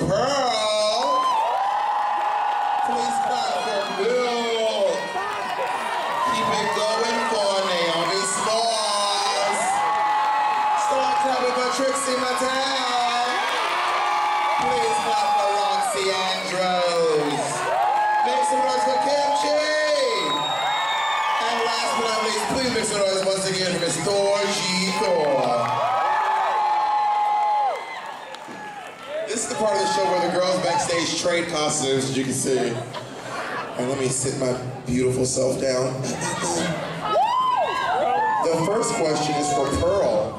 Pearl. Please clap for Bill. Keep it going for Naomi Smalls. Start clapping for Trixie Mattel. Please clap for Roxy Andrews. Make some noise for Kimchi. And last but not least, please make some noise once again for Miss Thor G. Thor. This is the part of the show where the girls backstage trade costumes, as you can see. And let me sit my beautiful self down. The first question is for Pearl.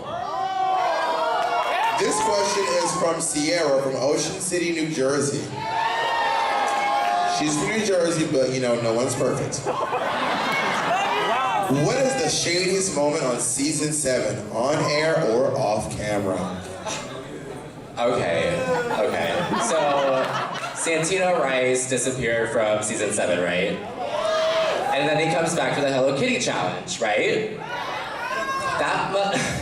This question is from Sierra from Ocean City, New Jersey. She's from New Jersey, but you know, no one's perfect. What is the shadiest moment on season 7, on air or off camera? Okay. So, Santino Rice disappeared from season 7, right? And then he comes back for the Hello Kitty challenge, right?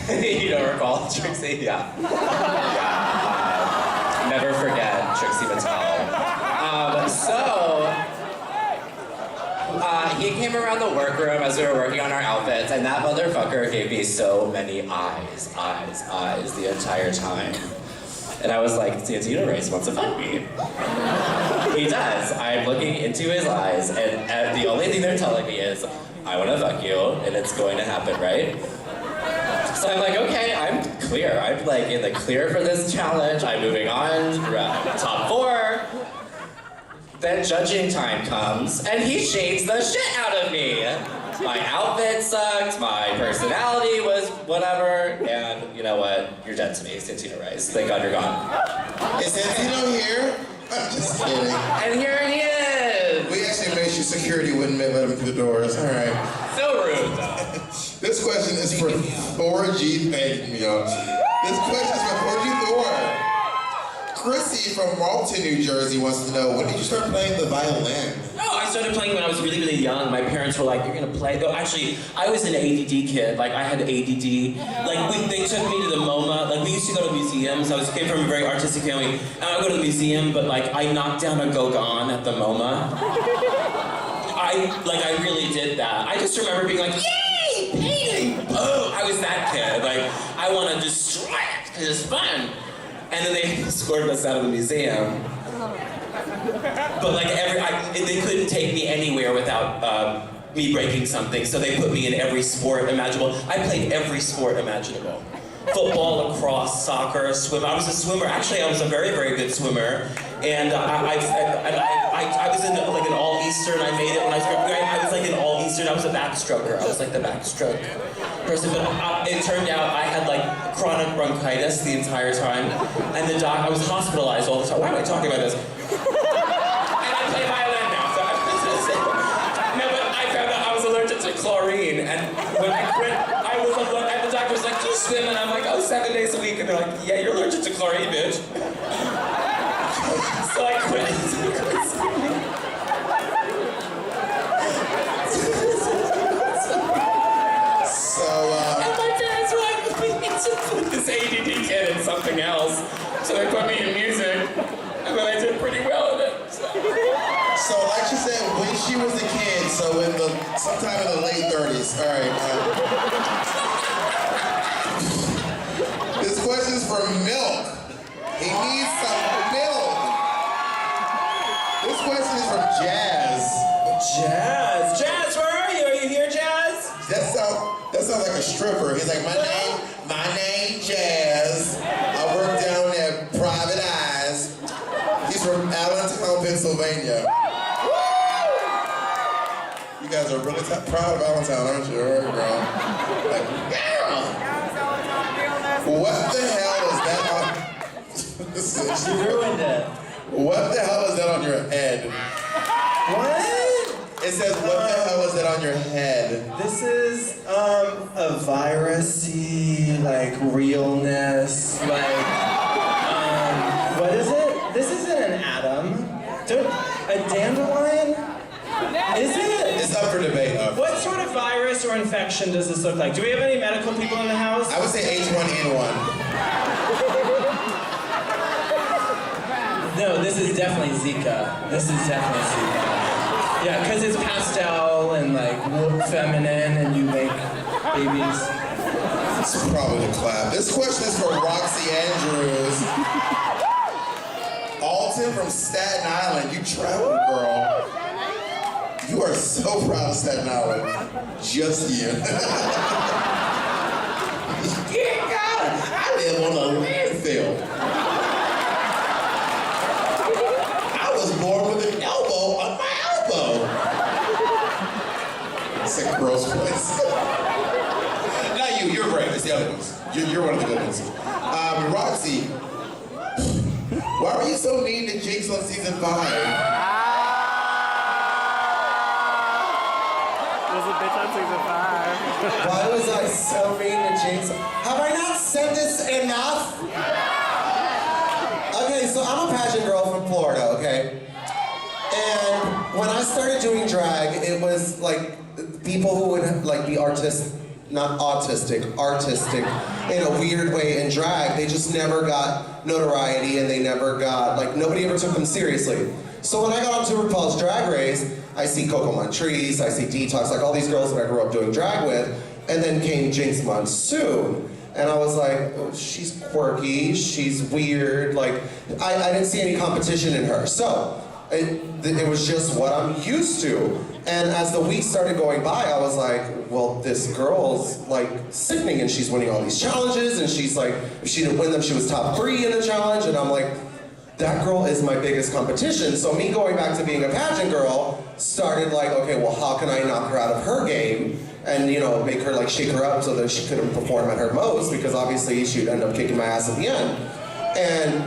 You don't recall, Trixie? Yeah. Never forget Trixie Mattel. He came around the workroom as we were working on our outfits, and that motherfucker gave me so many eyes the entire time. And I was like, Santino Rice wants to fuck me. He does. I'm looking into his eyes, and the only thing they're telling me is, I want to fuck you, and it's going to happen, right? So I'm like, okay, I'm clear. I'm like in the clear for this challenge. I'm moving on, top 4. Then judging time comes, and he shades the shit out of me. My outfit sucked, my personality was whatever, and you know what? You're dead to me, Santino Rice. Thank God you're gone. Is Santino here? I'm just kidding. And here he is! We actually made sure security wouldn't let him through the doors. All right. So rude, though. This question is for Thor G. Thank me, y'all. This question is for Thor G. Thor. Chrissy from Malton, New Jersey wants to know, when did you start playing the violin? Oh, I started playing when I was really, really young. My parents were like, you're gonna play? Though actually, I was an ADD kid. Like, I had ADD. Like, they took me to the MoMA. Like, we used to go to museums. I came from a very artistic family. And I would go to the museum, but like, I knocked down a Gauguin at the MoMA. I really did that. I just remember being like, yay, painting! Oh, I was that kid. Like, I want to destroy it, because it's fun. And then they escorted us out of the museum. But like they couldn't take me anywhere without me breaking something, so they put me in every sport imaginable. I played every sport imaginable. Football, lacrosse, soccer, swim. I was a swimmer. Actually, I was a very, very good swimmer. And I was in like an all-Eastern. I made it when I was like an all-Eastern. I was a backstroker. I was like the backstroke person. But it turned out I had like chronic bronchitis the entire time. And I was hospitalized all the time. Why am I talking about this? And I play violin now, so I'm just saying. No, but I found out I was allergic to chlorine. And when I quit, and the doctor was like, do you swim? And I'm like, oh, 7 days a week. And they're like, yeah, you're allergic to chlorine, bitch. So I quit. And my parents were like, we need to put this ADD kid in something else. So they put me in music. And then I did pretty well in it. So like she said, when she was a kid, so sometime in the late 30s. All right. This question is for Milk. He needs some milk. This question is from Jazz. Jazz, where are you? Are you here, Jazz? That sounds like a stripper. He's like, my name Jazz. I work down at Private Eyes. He's from Allentown, Pennsylvania. You guys are really proud of Allentown, aren't you? All right, girl. Like, yeah. What the hell is that on? You ruined it. What the hell is that on your head? What? It says, what the hell is that on your head? This is a virusy, like, realness, like, what is it? This isn't an atom. A dandelion? Is it? It's up for debate. What sort of virus or infection does this look like? Do we have any medical people in the house? I would say H1N1. No, this is definitely Zika. This is definitely Zika. Yeah, because it's pastel and like feminine and you make babies. It's probably the clap. This question is for Roxy Andrews. Alton from Staten Island. You traveled, girl. You are so proud of Staten Island. Just you. Yeah, God, I live on a landfill. I was born with an elbow on my elbow. It's a gross place. Not you, you're great. It's the other ones. You're one of the good ones. Roxy, why were you so mean to Jinx on season 5? Why was I so mean to Jinx? Have I not said this enough? Okay, so I'm a pageant girl from Florida, okay? And when I started doing drag, it was like people who would like be not artistic in a weird way in drag, they just never got notoriety and they never got, like nobody ever took them seriously. So when I got onto RuPaul's Drag Race, I see Coco Montrese, I see Detox, like all these girls that I grew up doing drag with, and then came Jinx Monsoon. And I was like, oh, she's quirky, she's weird, like, I didn't see any competition in her. So, it was just what I'm used to. And as the weeks started going by, I was like, well, this girl's like sickening and she's winning all these challenges and she's like, if she didn't win them, she was top 3 in the challenge. And I'm like, that girl is my biggest competition. So me going back to being a pageant girl started like, okay, well, how can I knock her out of her game? And, you know, make her like shake her up so that she couldn't perform at her most, because obviously she'd end up kicking my ass at the end. And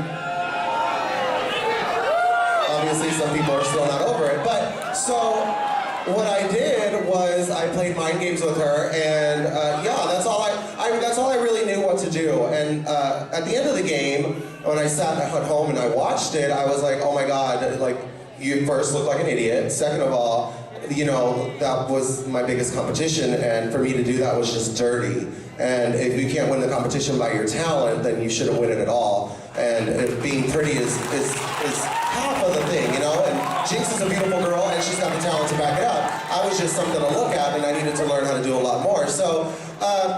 obviously some people are still not over it. But so what I did was I played mind games with her, and yeah, that's all I really knew what to do. And at the end of the game, when I sat at home and I watched it, I was like, oh my God, like, you first look like an idiot. Second of all, you know, that was my biggest competition, and for me to do that was just dirty. And if you can't win the competition by your talent, then you shouldn't win it at all. And being pretty is half of the thing, you know? And Jinx is a beautiful girl, and she's got the talent to back it up. I was just something to look at, and I needed to learn how to do a lot more. So,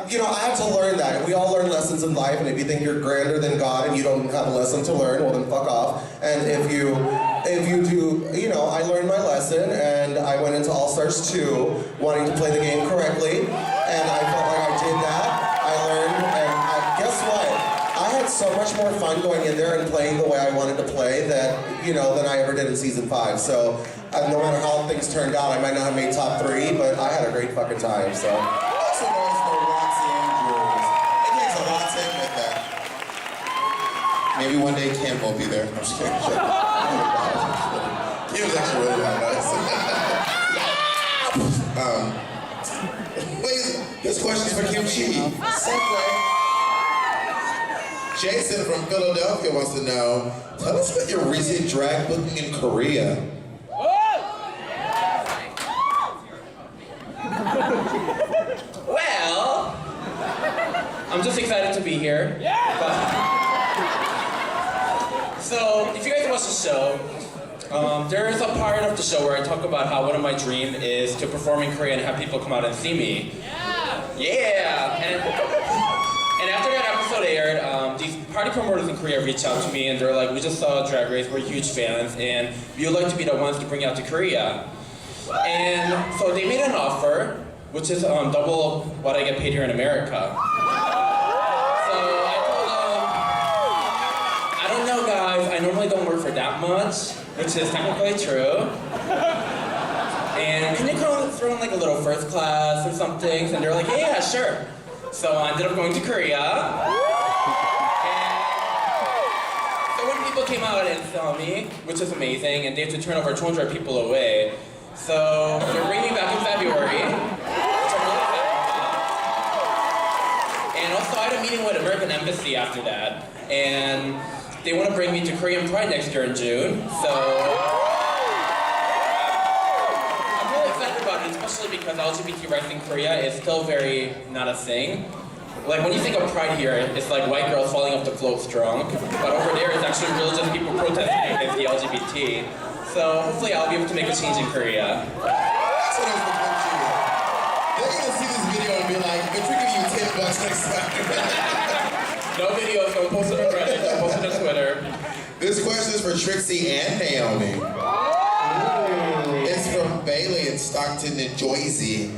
you know, I had to learn that. We all learn lessons in life, and if you think you're grander than God and you don't have a lesson to learn, well then fuck off. And if you do, you know, I learned my lesson, and I went into All Stars 2 wanting to play the game correctly, and I felt like I did that. I learned, and guess what? I had so much more fun going in there and playing the way I wanted to play that, you know, than I ever did in season 5. So no matter how things turned out, I might not have made top 3, but I had a great fucking time. So. Also known for Roxy Andrews. It takes a lot to admit that. Maybe one day Kim will be there. I'm just kidding. Kim was actually really nice. Wait, this question's for Kim Chi. Segue. Jason from Philadelphia wants to know, tell us about your recent drag booking in Korea. Well, I'm just excited to be here. So, if you guys watch the show, there is a part of the show where I talk about how one of my dreams is to perform in Korea and have people come out and see me. Yeah! And after that episode aired, these party promoters in Korea reached out to me and they're like, we just saw Drag Race, we're huge fans, and we would like to be the ones to bring you out to Korea. And so they made an offer, which is double what I get paid here in America. So I told them, I don't know guys, I normally don't work for that much, which is technically true. And can you throw in like a little first class or something? And they're like, yeah, sure. So I ended up going to Korea. And so when people came out and saw me, which is amazing, and they had to turn over 200 people away. So they're bringing me back in February, which I'm really excited about. And also I had a meeting with American Embassy after that. And they want to bring me to Korean Pride next year in June. So especially because LGBT rights in Korea is still very not a thing. Like when you think of pride here, it's like white girrs falling off the floats drunk. But over there, it's actually really just people protesting against LGBT. So hopefully I'll be able to make a change in Korea. That's what I was looking to. They're gonna see this video and be like, bitch, we're giving you $10 next time. No videos, don't post it on Reddit, don't post it on Twitter. This question is for Trixie and Naomi. It's from Bailey in Stockton, New Jersey.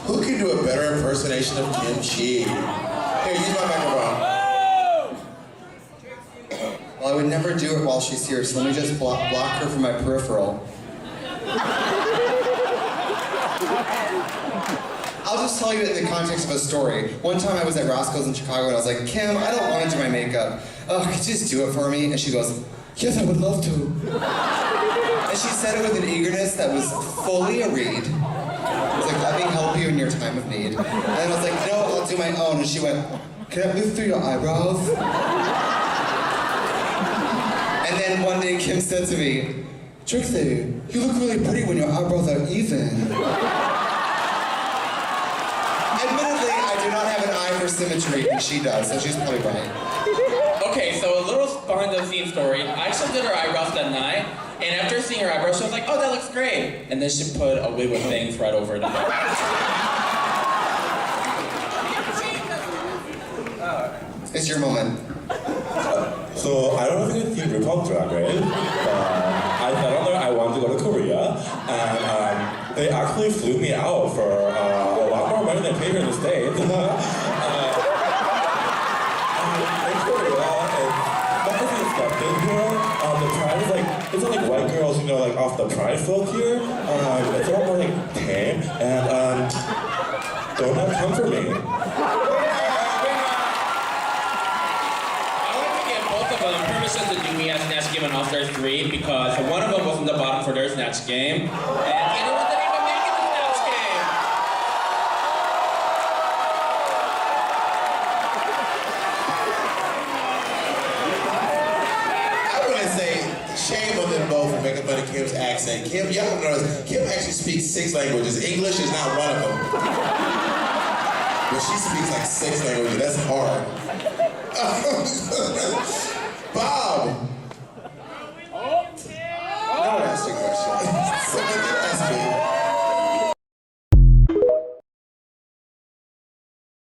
Who can do a better impersonation of Kim Chi? Here, use my microphone. Well, I would never do it while she's here, so let me just block her from my peripheral. I'll just tell you in the context of a story. One time I was at Roscoe's in Chicago and I was like, Kim, I don't want to do my makeup. Oh, could you just do it for me? And she goes, yes, I would love to. And she said it with an eagerness that was fully a read. I was like, let me help you in your time of need. And then I was like, no, I'll do my own. And she went, can I move through your eyebrows? And then one day Kim said to me, Trixie, you look really pretty when your eyebrows are even. Admittedly, I do not have an eye for symmetry, and she does, so she's probably right. Okay, so a little behind the scenes story. I actually did her eyebrows that night, and after seeing her eyebrows, she was like, oh, that looks great. And then she put a wig with bangs right over it. It's your moment. So I don't know if you can see RuPaul's Drag Race, but I said on there I wanted to go to Korea, and they actually flew me out for a lot more money than I paid here in the States. In Korea, it's not as accepted here. The pride is like, it's not like white girls, you know, like off the pride folk here. It's a lot more like tame, and don't have come for me. Permission to do me at Snatch Game on All Stars 3 because one of them was in the bottom for their Snatch Game, and the other one didn't even make it to Snatch Game. I want to say shame on them both for making fun of Kim's accent. Kim, y'all don't know this. Kim actually speaks 6 languages. English is not one of them. But she speaks like 6 languages. That's hard. Bob.